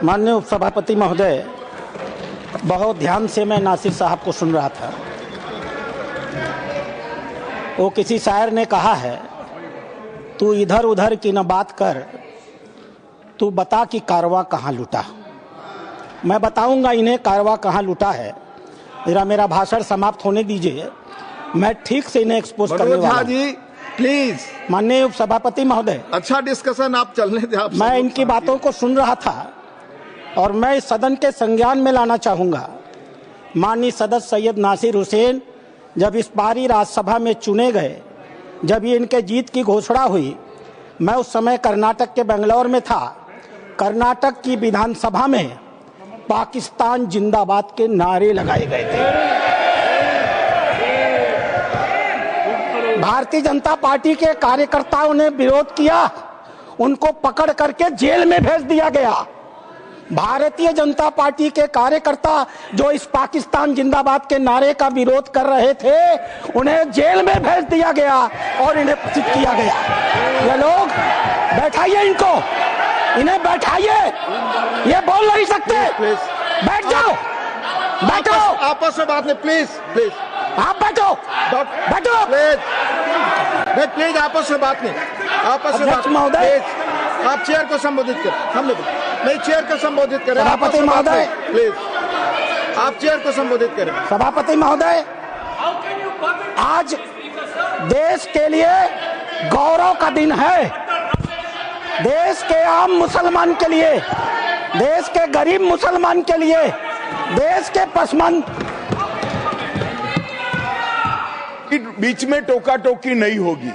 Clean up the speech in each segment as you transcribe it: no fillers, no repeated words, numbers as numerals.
माननीय उपसभापति महोदय, बहुत ध्यान से मैं नासिर साहब को सुन रहा था। वो किसी शायर ने कहा है, तू इधर उधर की न बात कर, तू बता कि कारवां कहाँ लुटा। मैं बताऊंगा इन्हें कारवां कहाँ लुटा है। जरा मेरा भाषण समाप्त होने दीजिए, मैं ठीक से इन्हें एक्सपोज करने वाला हूं। जी प्लीज। माननीय उपसभापति महोदय, अच्छा डिस्कशन आप चलने दें। आप मैं इनकी बातों को सुन रहा था और मैं इस सदन के संज्ञान में लाना चाहूंगा। माननीय सदस्य सैयद नासिर हुसैन जब इस बारी राज्यसभा में चुने गए, जब ये इनके जीत की घोषणा हुई, मैं उस समय कर्नाटक के बेंगलोर में था। कर्नाटक की विधानसभा में पाकिस्तान जिंदाबाद के नारे लगाए गए थे। भारतीय जनता पार्टी के कार्यकर्ताओं ने विरोध किया, उनको पकड़ करके जेल में भेज दिया गया। भारतीय जनता पार्टी के कार्यकर्ता जो इस पाकिस्तान जिंदाबाद के नारे का विरोध कर रहे थे, उन्हें जेल में भेज दिया गया और इन्हें प्रसिद्ध किया गया। ये लोग बैठाइए, इन्हें बैठाइए, ये बोल नहीं सकते। बैठ जाओ, बैठो। आपस में बात नहीं, प्लीज प्लीज आप बैठो, बैठो प्लीज। आपस में बात नहीं, आपस में बात महोदय, आप चेयर को संबोधित करें। हमने नहीं, चेयर को संबोधित करें। सभापति महोदय प्लीज, आप चेयर को संबोधित करें। सभापति महोदय, आज देश के लिए गौरव का दिन है। देश के आम मुसलमान के लिए, देश के गरीब मुसलमान के लिए, देश के पसमंद बीच में टोका टोकी नहीं होगी,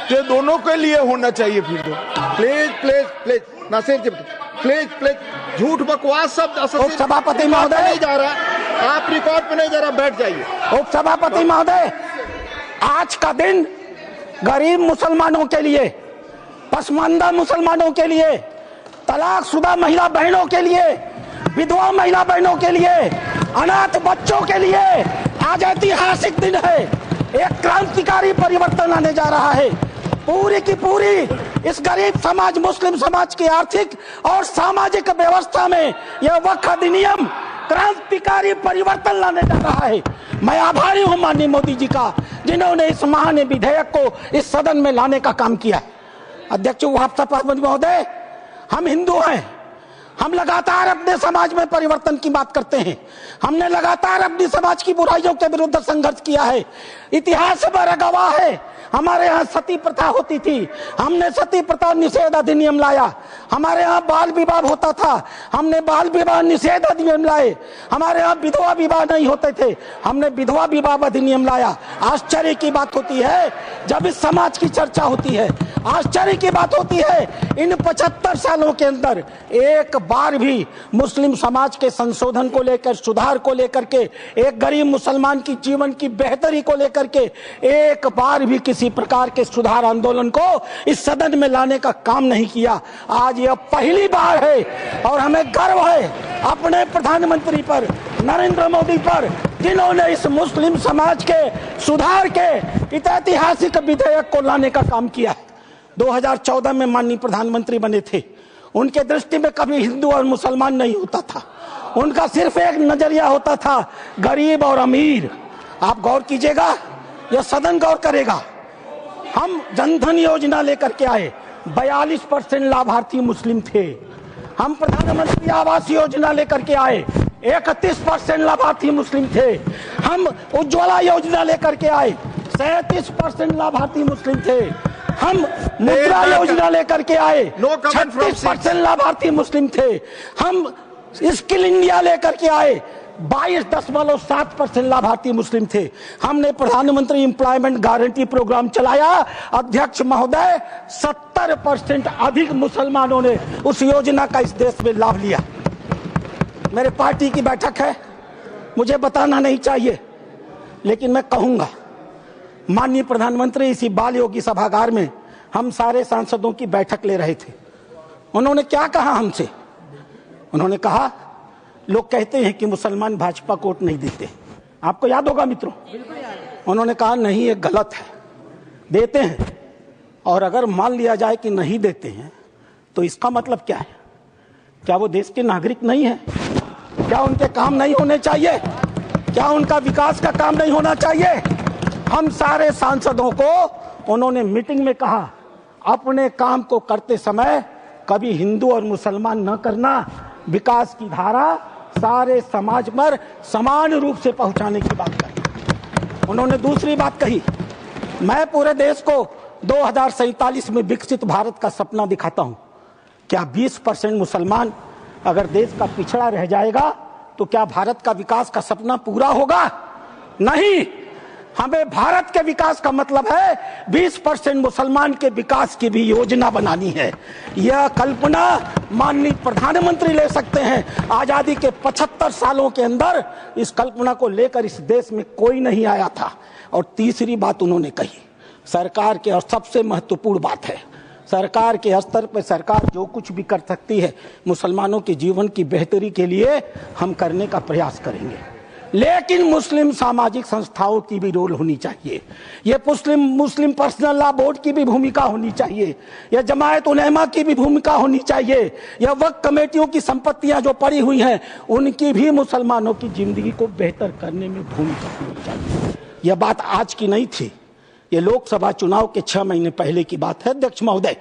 तो दोनों के लिए होना चाहिए। फिर तो please please please Nasir ji, please please, झूठ बकवास सब उपसभापति महोदय नहीं जा रहा, आप रिकॉर्ड पे नहीं जा रहा, बैठ जाइए। उपसभापति महोदय, आज का दिन गरीब मुसलमानों के लिए, पसमानदा मुसलमानों के लिए, तलाकशुदा महिला बहनों के लिए, विधवा महिला बहनों के लिए, अनाथ बच्चों के लिए आज ऐतिहासिक दिन है। एक क्रांतिकारी परिवर्तन आने जा रहा है। पूरी की पूरी इस गरीब समाज, मुस्लिम समाज की आर्थिक और सामाजिक व्यवस्था में यह वक्फ अधिनियम क्रांतिकारी परिवर्तन लाने जा रहा है। मैं आभारी हूं माननीय मोदी जी का, जिन्होंने इस महान विधेयक को इस सदन में लाने का काम किया है। अध्यक्ष उपसभापति महोदय, हम हिंदू हैं, हम लगातार अपने समाज में परिवर्तन की बात करते हैं। हमने लगातार अपनी समाज की बुराइयों के विरुद्ध संघर्ष किया है। इतिहास पर गवाह है, हमारे यहाँ सती प्रथा होती थी, हमने सती प्रथा निषेध अधिनियम लाया। हमारे यहाँ बाल विवाह होता था, हमने बाल विवाह निषेध अधिनियम लाए। हमारे यहाँ विधवा विवाह नहीं होते थे, हमने विधवा विवाह अधिनियम लाया। आश्चर्य की बात होती है जब इस समाज की चर्चा होती है, आश्चर्य की बात होती है, इन 75 सालों के अंदर एक बार भी मुस्लिम समाज के संशोधन को लेकर, सुधार को लेकर के, एक गरीब मुसलमान की जीवन की बेहतरी को लेकर के एक बार भी किसी प्रकार के सुधार आंदोलन को इस सदन में लाने का काम नहीं किया। आज यह पहली बार है और हमें गर्व है अपने प्रधानमंत्री पर, नरेंद्र मोदी पर, जिन्होंने इस मुस्लिम समाज के सुधार के इस ऐतिहासिक विधेयक को लाने का काम किया है। 2014 में माननीय प्रधानमंत्री बने थे, उनके दृष्टि में कभी हिंदू और मुसलमान नहीं होता था, उनका सिर्फ एक नजरिया होता था, गरीब और अमीर। आप गौर कीजिएगा, यह सदन गौर करेगा। हम जनधन योजना लेकर के आए, 42% लाभार्थी मुस्लिम थे। हम प्रधानमंत्री आवास योजना लेकर के आए, 31% लाभार्थी मुस्लिम थे। हम उज्ज्वला योजना लेकर के आए, 37% लाभार्थी मुस्लिम थे। हम मुद्रा योजना लेकर के आए, 36% लाभार्थी मुस्लिम थे। हम स्किल इंडिया लेकर के आए, 22.7% लाभार्थी मुस्लिम थे। हमने प्रधानमंत्री एम्प्लॉयमेंट गारंटी प्रोग्राम चलाया, अध्यक्ष महोदय 70% अधिक मुसलमानों ने उस योजना का इस देश में लाभ लिया। मेरे पार्टी की बैठक है, मुझे बताना नहीं चाहिए, लेकिन मैं कहूंगा, माननीय प्रधानमंत्री इसी बाल योगी सभागार में हम सारे सांसदों की बैठक ले रहे थे। उन्होंने क्या कहा हमसे? उन्होंने कहा, लोग कहते हैं कि मुसलमान भाजपा को वोट नहीं देते। आपको याद होगा मित्रों, उन्होंने कहा नहीं, ये गलत है, देते हैं। और अगर मान लिया जाए कि नहीं देते हैं तो इसका मतलब क्या है? क्या वो देश के नागरिक नहीं है? क्या उनके काम नहीं होने चाहिए? क्या उनका विकास का काम नहीं होना चाहिए? हम सारे सांसदों को उन्होंने मीटिंग में कहा, अपने काम को करते समय कभी हिंदू और मुसलमान न करना, विकास की धारा सारे समाज पर समान रूप से पहुंचाने की बात कही। उन्होंने दूसरी बात कही, मैं पूरे देश को 2047 में विकसित भारत का सपना दिखाता हूं। क्या 20% मुसलमान अगर देश का पिछड़ा रह जाएगा तो क्या भारत का विकास का सपना पूरा होगा? नहीं। हमें भारत के विकास का मतलब है 20% मुसलमान के विकास की भी योजना बनानी है। यह कल्पना माननीय प्रधानमंत्री ले सकते हैं। आजादी के 75 सालों के अंदर इस कल्पना को लेकर इस देश में कोई नहीं आया था। और तीसरी बात उन्होंने कही, सरकार के, और सबसे महत्वपूर्ण बात है, सरकार के स्तर पर सरकार जो कुछ भी कर सकती है मुसलमानों के जीवन की बेहतरी के लिए हम करने का प्रयास करेंगे। लेकिन मुस्लिम सामाजिक संस्थाओं की भी रोल होनी चाहिए। ये मुस्लिम पर्सनल लॉ बोर्ड की भी भूमिका होनी चाहिए। यह जमायत उलेमा की भी भूमिका होनी चाहिए। यह वक्फ कमेटियों की संपत्तियां जो पड़ी हुई हैं उनकी भी मुसलमानों की जिंदगी को बेहतर करने में भूमिका होनी चाहिए। यह बात आज की नहीं थी, ये लोकसभा चुनाव के 6 महीने पहले की बात है अध्यक्ष महोदय।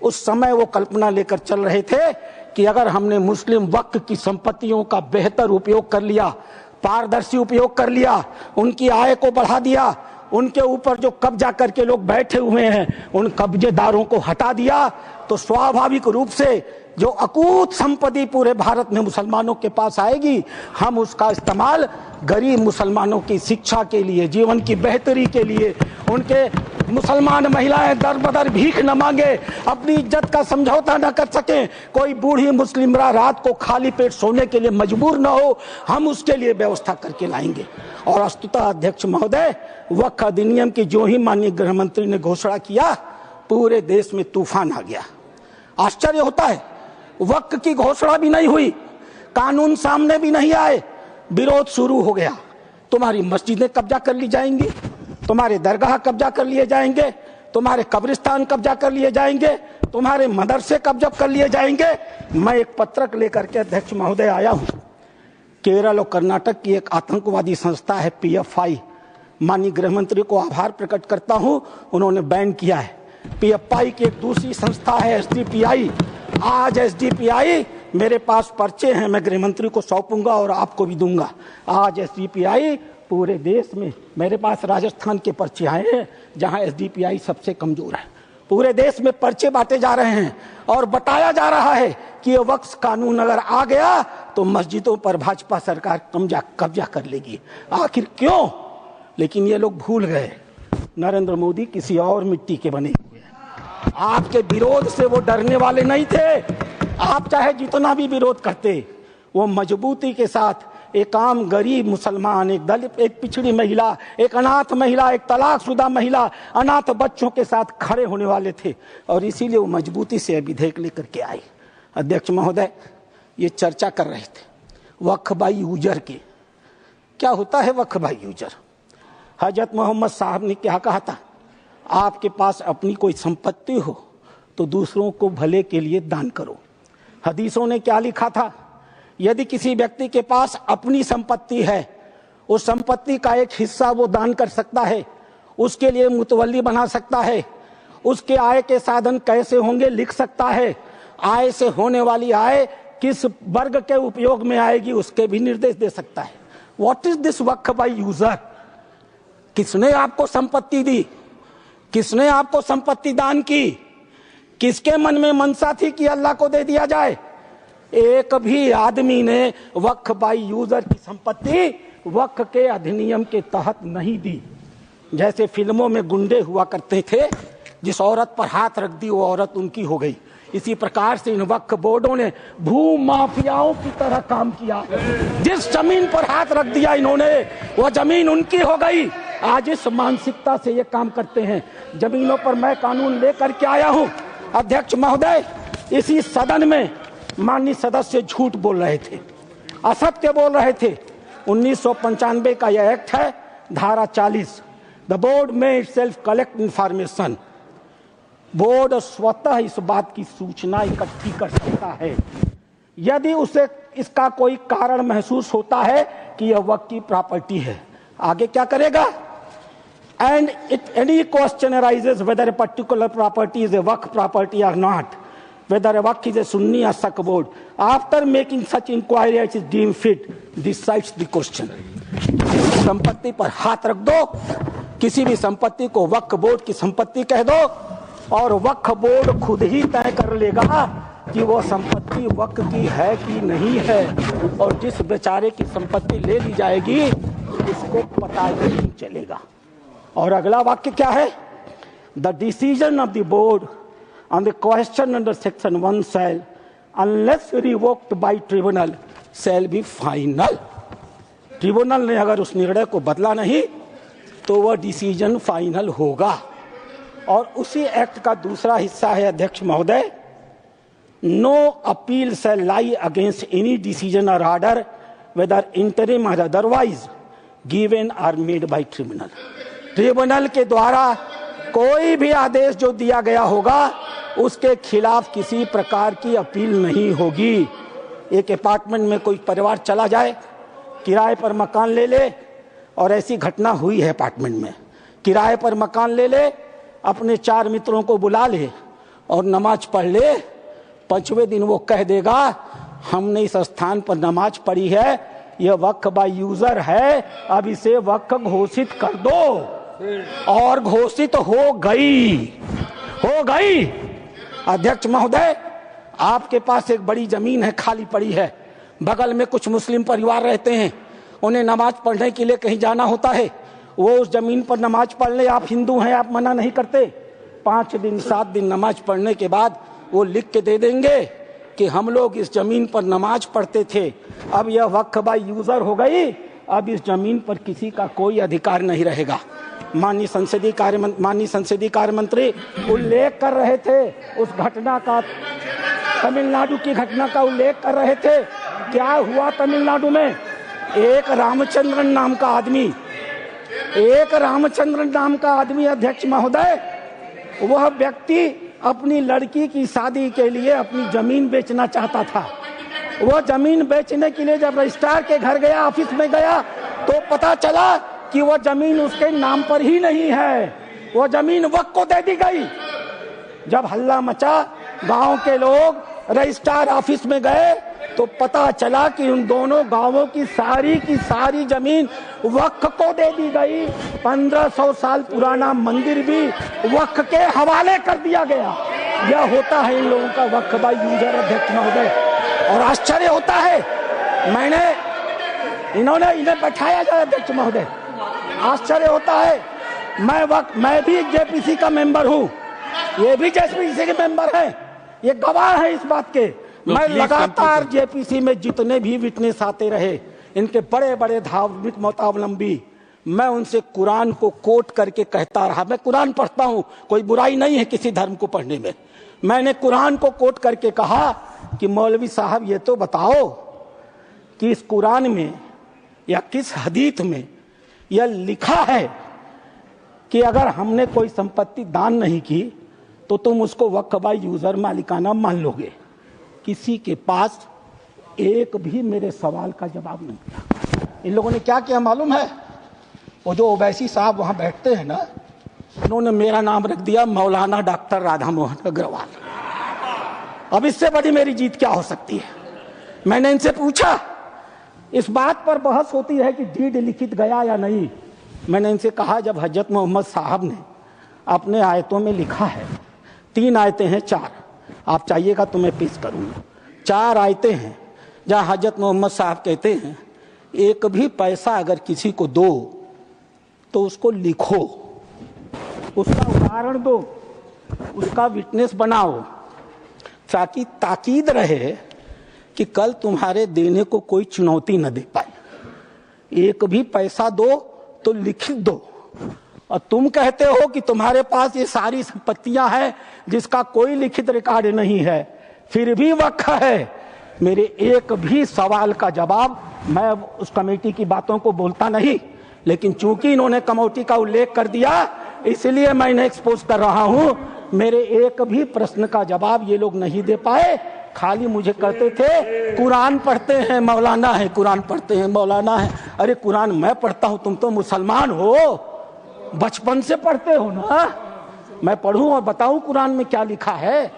उस समय वो कल्पना लेकर चल रहे थे कि अगर हमने मुस्लिम वक्फ की संपत्तियों का बेहतर उपयोग कर लिया, पारदर्शी उपयोग कर लिया, उनकी आय को बढ़ा दिया, उनके ऊपर जो कब्जा करके लोग बैठे हुए हैं उन कब्जेदारों को हटा दिया, तो स्वाभाविक रूप से जो अकूत संपत्ति पूरे भारत में मुसलमानों के पास आएगी, हम उसका इस्तेमाल गरीब मुसलमानों की शिक्षा के लिए, जीवन की बेहतरी के लिए, उनके मुसलमान महिलाएं दर बदर भीख न मांगे, अपनी इज्जत का समझौता न कर सके, कोई बूढ़ी मुस्लिमरा रात को खाली पेट सोने के लिए मजबूर न हो, हम उसके लिए व्यवस्था करके लाएंगे। और वस्तुतः अध्यक्ष महोदय, वक्फ अधिनियम की जो ही माननीय गृह मंत्री ने घोषणा किया, पूरे देश में तूफान आ गया। आश्चर्य होता है, वक्फ की घोषणा भी नहीं हुई, कानून सामने भी नहीं आए, विरोध शुरू हो गया। तुम्हारी मस्जिदें कब्जा कर ली जाएंगी, तुम्हारे दरगाह कब्जा कर लिए जाएंगे, तुम्हारे कब्रिस्तान कब्जा कर लिए जाएंगे, तुम्हारे मदरसे कब्जा कर लिए जाएंगे। मैं एक पत्रक लेकर के अध्यक्ष महोदय आया हूं। केरल और कर्नाटक की एक आतंकवादी संस्था है PFI, माननीय गृह मंत्री को आभार प्रकट करता हूं, उन्होंने बैन किया है। PFI की एक दूसरी संस्था है SDPI। आज SDPI, मेरे पास पर्चे हैं, मैं गृह मंत्री को सौंपूंगा और आपको भी दूंगा। आज SDPI पूरे देश में, मेरे पास राजस्थान के पर्चे आए हैं जहां SDPI सबसे कमजोर है। पूरे देश में पर्चे बांटे जा रहे हैं और बताया जा रहा है कि ये वक्फ कानून अगर आ गया तो मस्जिदों पर भाजपा सरकार कब्जा कर लेगी। आखिर क्यों? लेकिन ये लोग भूल गए, नरेंद्र मोदी किसी और मिट्टी के बने हुए हैं। आपके विरोध से वो डरने वाले नहीं थे। आप चाहे जितना भी विरोध करते, वो मजबूती के साथ एक आम गरीब मुसलमान, एक दलित, एक पिछड़ी महिला, एक अनाथ महिला, एक तलाकशुदा महिला, अनाथ बच्चों के साथ खड़े होने वाले थे और इसीलिए वो मजबूती से विधेयक लेकर के आए। अध्यक्ष महोदय, ये चर्चा कर रहे थे वक्फ बाई यूजर की। क्या होता है वक्फ बाई यूजर? हजरत मोहम्मद साहब ने क्या कहा था? आपके पास अपनी कोई संपत्ति हो तो दूसरों को भले के लिए दान करो। हदीसों ने क्या लिखा था? यदि किसी व्यक्ति के पास अपनी संपत्ति है, उस संपत्ति का एक हिस्सा वो दान कर सकता है, उसके लिए मुतवल्ली बना सकता है, उसके आय के साधन कैसे होंगे लिख सकता है, आय से होने वाली आय किस वर्ग के उपयोग में आएगी उसके भी निर्देश दे सकता है। What is this Waqf by user? किसने आपको संपत्ति दी? किसने आपको संपत्ति दान की? किसके मन में मनसा थी कि अल्लाह को दे दिया जाए? एक भी आदमी ने वक्फ बाई यूजर की संपत्ति वक्फ के अधिनियम के तहत नहीं दी। जैसे फिल्मों में गुंडे हुआ करते थे, जिस औरत पर हाथ रख दी वो औरत उनकी हो गई, इसी प्रकार से इन वक्फ बोर्डों ने भू माफियाओं की तरह काम किया। जिस जमीन पर हाथ रख दिया इन्होंने, वो जमीन उनकी हो गई। आज इस मानसिकता से ये काम करते हैं। जमीनों पर मैं कानून लेकर के आया हूं। अध्यक्ष महोदय, इसी सदन में माननीय सदस्य झूठ बोल रहे थे, असत्य बोल रहे थे। 1995 का यह एक्ट है, धारा 40, द बोर्ड में इटसेल्फ कलेक्ट इंफॉर्मेशन। बोर्ड स्वतः इस बात की सूचना इकट्ठी कर सकता है। यदि उसे इसका कोई कारण महसूस होता है कि यह वक्फ की प्रॉपर्टी है, आगे क्या करेगा? And it any question arises whether a particular property is a waqf property और not, whether a waqf is a Sunni or Shaq board. After making such inquiry as is deemed fit, decides the question. संपत्ति पर हाथ रख दो, किसी भी संपत्ति को वक्फ बोर्ड की संपत्ति कह दो और वक्फ बोर्ड खुद ही तय कर लेगा कि वो संपत्ति वक्फ की है कि नहीं है, और जिस बेचारे की संपत्ति ले ली जाएगी उसको पता ही नहीं चलेगा। और अगला वाक्य क्या है? The decision of the board on the question under section 1 shall, unless revoked by tribunal, shall be final. Tribunal ने अगर उस निर्णय को बदला नहीं तो वह डिसीजन फाइनल होगा। और उसी एक्ट का दूसरा हिस्सा है अध्यक्ष महोदय, no appeal shall lie against any decision और ऑर्डर वेदर इंटरिम और otherwise given or made by tribunal. Tribunal के द्वारा कोई भी आदेश जो दिया गया होगा उसके खिलाफ किसी प्रकार की अपील नहीं होगी। एक अपार्टमेंट में कोई परिवार चला जाए, किराए पर मकान ले ले, और ऐसी घटना हुई है अपार्टमेंट में, किराए पर मकान ले ले, अपने 4 मित्रों को बुला ले और नमाज पढ़ ले, 5वें दिन वो कह देगा हमने इस स्थान पर नमाज पढ़ी है, यह वक्फ बाय यूजर है, अब इसे वक्फ घोषित कर दो, और घोषित हो गई। अध्यक्ष महोदय, आपके पास एक बड़ी जमीन है, खाली पड़ी है, बगल में कुछ मुस्लिम परिवार रहते हैं, उन्हें नमाज पढ़ने के लिए कहीं जाना होता है, वो उस जमीन पर नमाज पढ़ ले, आप हिंदू हैं, आप मना नहीं करते, 5 दिन 7 दिन नमाज पढ़ने के बाद वो लिख के दे देंगे कि हम लोग इस जमीन पर नमाज पढ़ते थे, अब यह वक्फ बाय यूजर हो गई, अब इस जमीन पर किसी का कोई अधिकार नहीं रहेगा। माननीय संसदीय कार्य मंत्री उल्लेख कर रहे थे उस घटना का, तमिलनाडु की घटना का उल्लेख कर रहे थे। क्या हुआ तमिलनाडु में? एक रामचंद्रन नाम का आदमी अध्यक्ष महोदय, वह व्यक्ति अपनी लड़की की शादी के लिए अपनी जमीन बेचना चाहता था। वह जमीन बेचने के लिए जब रजिस्ट्रार के घर गया, ऑफिस में गया, तो पता चला कि वह जमीन उसके नाम पर ही नहीं है, वह जमीन वक्फ को दे दी गई। जब हल्ला मचा, गांव के लोग रजिस्ट्रार ऑफिस में गए तो पता चला कि उन दोनों गांवों की सारी जमीन वक्फ को दे दी गई। 1500 साल पुराना मंदिर भी वक्फ के हवाले कर दिया गया। यह होता है इन लोगों का वक्फ बाय यूजर अध्यक्ष महोदय। और आश्चर्य होता है, इन्हें बैठाया जाए अध्यक्ष महोदय, आश्चर्य होता है, मैं भी जेपीसी का मेंबर हूं, ये भी जेपीसी के मेंबर हैं, ये गवाह है इस बात के। मैं लगातार जेपीसी में जितने भी विटनेस आते रहे, इनके बड़े बड़े धार्मिक मतावलंबी, मैं उनसे कुरान को कोट करके कहता रहा। मैं कुरान पढ़ता हूं, कोई बुराई नहीं है किसी धर्म को पढ़ने में। मैंने कुरान को कोट करके कहा कि मौलवी साहब ये तो बताओ कि इस कुरान में या किस हदीस में यह लिखा है कि अगर हमने कोई संपत्ति दान नहीं की तो तुम उसको वक्फ बाय यूजर मालिकाना मान लोगे। किसी के पास एक भी मेरे सवाल का जवाब नहीं था। इन लोगों ने क्या किया मालूम है? वो जो ओवैसी साहब वहां बैठते हैं ना, उन्होंने मेरा नाम रख दिया मौलाना डॉक्टर राधा मोहन अग्रवाल। अब इससे बड़ी मेरी जीत क्या हो सकती है? मैंने इनसे पूछा, इस बात पर बहस होती है कि डीड लिखित गया या नहीं। मैंने इनसे कहा, जब हजरत मोहम्मद साहब ने अपने आयतों में लिखा है, 3 आयतें हैं, 4, आप चाहिएगा तो मैं पेश करूंगा। 4 आयतें हैं जहां हजरत मोहम्मद साहब कहते हैं एक भी पैसा अगर किसी को दो तो उसको लिखो, उसका उदाहरण दो, उसका विटनेस बनाओ, ताकि ताकीद रहे कि कल तुम्हारे देने को कोई चुनौती न दे पाए। एक भी पैसा दो तो लिखित दो। और तुम कहते हो कि तुम्हारे पास ये सारी संपत्तियां हैं जिसका कोई लिखित रिकॉर्ड नहीं है, फिर भी वक्फ है। मेरे एक भी सवाल का जवाब, मैं उस कमेटी की बातों को बोलता नहीं, लेकिन चूंकि इन्होंने कमेटी का उल्लेख कर दिया इसलिए मैं इन्हें एक्सपोज कर रहा हूं। मेरे एक भी प्रश्न का जवाब ये लोग नहीं दे पाए। खाली मुझे कहते थे कुरान पढ़ते हैं मौलाना है, कुरान पढ़ते हैं मौलाना है। अरे कुरान मैं पढ़ता हूं, तुम तो मुसलमान हो, बचपन से पढ़ते हो ना। मैं पढ़ूं और बताऊं कुरान में क्या लिखा है?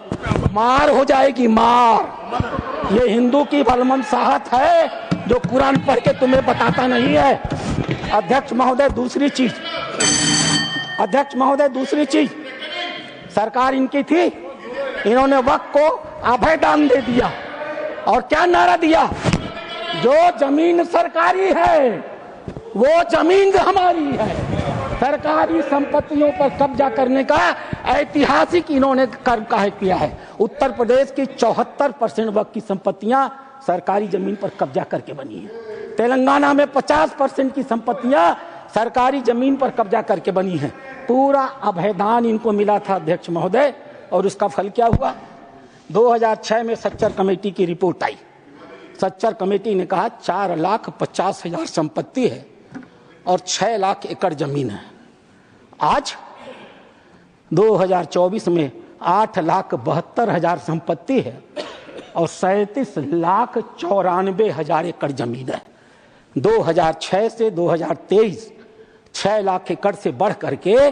मार हो जाएगी मार। ये हिंदू की भलमनसाहत है जो कुरान पढ़ के तुम्हें बताता नहीं है। अध्यक्ष महोदय दूसरी चीज, अध्यक्ष महोदय दूसरी चीज, सरकार इनकी थी, इन्होंने वक्फ को अभय दान दे दिया और क्या नारा दिया? जो जमीन सरकारी है वो जमीन हमारी है। सरकारी संपत्तियों पर कब्जा करने का ऐतिहासिक इन्होंने कर्म काहे किया है। उत्तर प्रदेश की 74% वक्फ की संपत्तियां सरकारी जमीन पर कब्जा करके बनी है। तेलंगाना में 50% की संपत्तियां सरकारी जमीन पर कब्जा करके बनी है। पूरा अभयदान इनको मिला था अध्यक्ष महोदय, और उसका फल क्या हुआ? 2006 में सच्चर कमेटी की रिपोर्ट आई। सच्चर कमेटी ने कहा 4,50,000 संपत्ति है और 6 लाख एकड़ जमीन है। आज 2024 में 8,72,000 संपत्ति है और 37,94,000 एकड़ जमीन है। 2006 से 2023 6 लाख एकड़ से बढ़ करके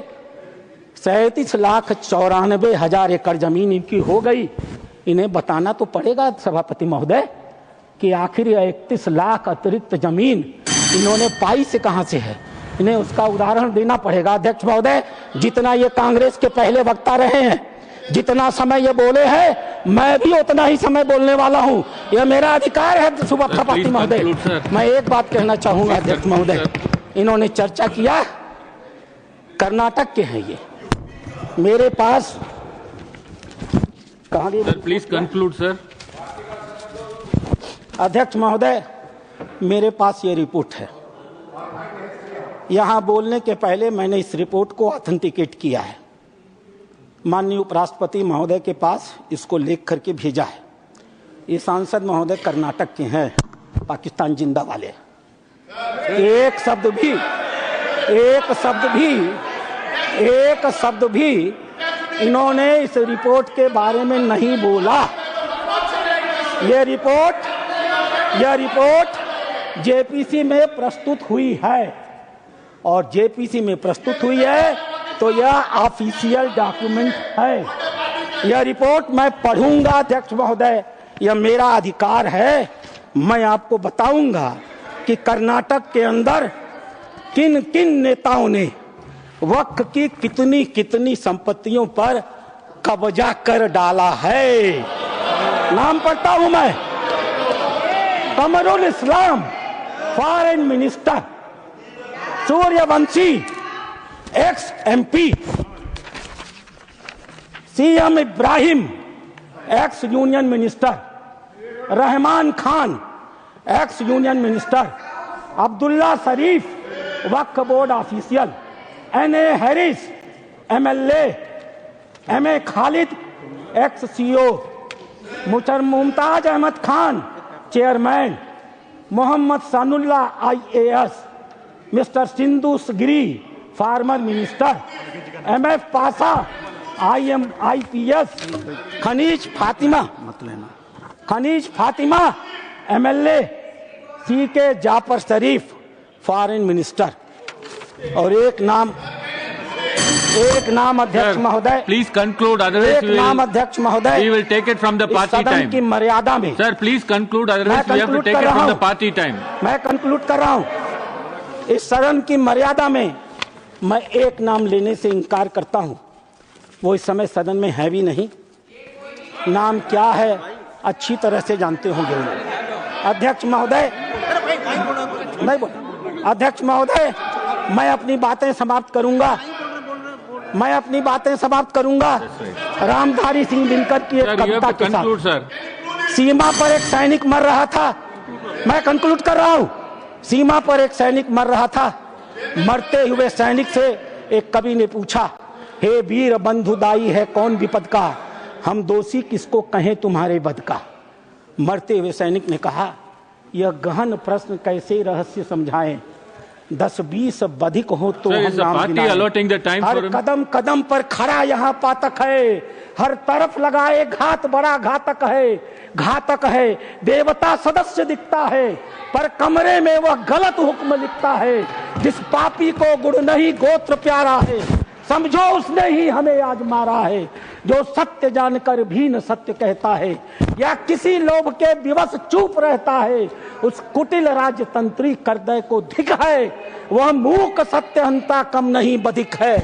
37,94,000 एकड़ जमीन इनकी हो गई। इन्हें बताना तो पड़ेगा सभापति महोदय कि आखिर 31 लाख अतिरिक्त जमीन इन्होंने पाई से कहां से है। इन्हें उसका उदाहरण देना पड़ेगा। अध्यक्ष महोदय, जितना ये कांग्रेस के पहले वक्ता रहे हैं, जितना समय ये बोले हैं, मैं भी उतना ही समय बोलने वाला हूं। यह मेरा अधिकार है सभापति महोदय। मैं एक बात कहना चाहूंगा अध्यक्ष महोदय, इन्होंने चर्चा किया कर्नाटक के हैं, ये मेरे पास कहां गई? Please conclude sir. अध्यक्ष महोदय, मेरे पास ये रिपोर्ट है। यहां बोलने के पहले मैंने इस रिपोर्ट को ऑथेंटिकेट किया है। माननीय उपराष्ट्रपति महोदय के पास इसको लिख करके भेजा है। ये सांसद महोदय कर्नाटक के हैं, पाकिस्तान जिंदा वाले। एक शब्द भी इन्होंने इस रिपोर्ट के बारे में नहीं बोला। यह रिपोर्ट जेपीसी में प्रस्तुत हुई है और जेपीसी में प्रस्तुत हुई है तो यह ऑफिशियल डॉक्यूमेंट है। यह रिपोर्ट मैं पढ़ूंगा अध्यक्ष महोदय, यह मेरा अधिकार है। मैं आपको बताऊंगा कि कर्नाटक के अंदर किन किन नेताओं ने वक्फ की कितनी कितनी संपत्तियों पर कब्जा कर डाला है। नाम पढ़ता हूं मैं। Qamarul Islam foreign minister, Suryavanshi ex MP, CM Ibrahim ex union minister, Rahman Khan ex union minister, Abdullah Sharief Waqf board official, NA Haris MLA, MA Khalid ex CO, Mumtaz Ahmed Khan chairman, Mohammed Sanaulla IAS, mister Sindhu Giri former minister, MF Pasha IPS, Khaneez Fatima MLA, CK Jaffer Sharief foreign minister. और एक नाम अध्यक्ष महोदय, प्लीज कंक्लूड, एक नाम अध्यक्ष महोदय, we will take it from the party सदन time की मर्यादा में। sir, please conclude, otherwise we have to take it from the party time। मैं कंक्लूड कर रहा हूं। इस सदन की मर्यादा में मैं एक नाम लेने से इनकार करता हूं। वो इस समय सदन में है भी नहीं। नाम क्या है अच्छी तरह से जानते होंगे। अध्यक्ष महोदय, नहीं बोल। अध्यक्ष महोदय, मैं अपनी बातें समाप्त करूंगा। रामधारी सिंह दिनकर की एक कविता के साथ। सीमा पर एक सैनिक मर रहा था। मैं कंक्लूड कर रहा हूं। सीमा पर एक सैनिक मर रहा था। मरते हुए सैनिक से एक कवि ने पूछा, हे वीर बंधुदाई है कौन विपद का, हम दोषी किसको कहें तुम्हारे बद का। मरते हुए सैनिक ने कहा, यह गहन प्रश्न कैसे रहस्य समझाएं। 10-20 अधिक हो तो Sir, हम is the नाम party गिनाएं। allotting the time her for him? कदम कदम पर खड़ा यहाँ पातक है, हर तरफ लगाए घात बड़ा घातक है। देवता सदस्य दिखता है पर कमरे में वह गलत हुक्म लिखता है। जिस पापी को गुण नहीं गोत्र प्यारा है, समझो उसने ही हमें आज मारा है। जो सत्य जानकर भी न सत्य कहता है या किसी लोभ के विवश चुप रहता है, उस कुटिल राजतंत्री करदय को धिक है। वह मूक सत्यहंता कम नहीं बधिक है।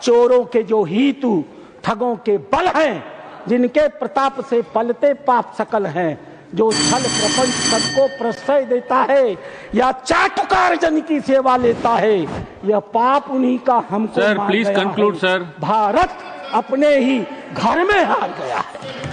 चोरों के जो हीतु ठगों के बल हैं, जिनके प्रताप से पलते पाप सकल हैं। जो छल प्रपंच सबको प्रश्रय देता है या चाटुकार जन की सेवा लेता है, यह पाप उन्हीं का हमको Sir, मार please गया conclude, है। sir. भारत अपने ही घर में हार गया है।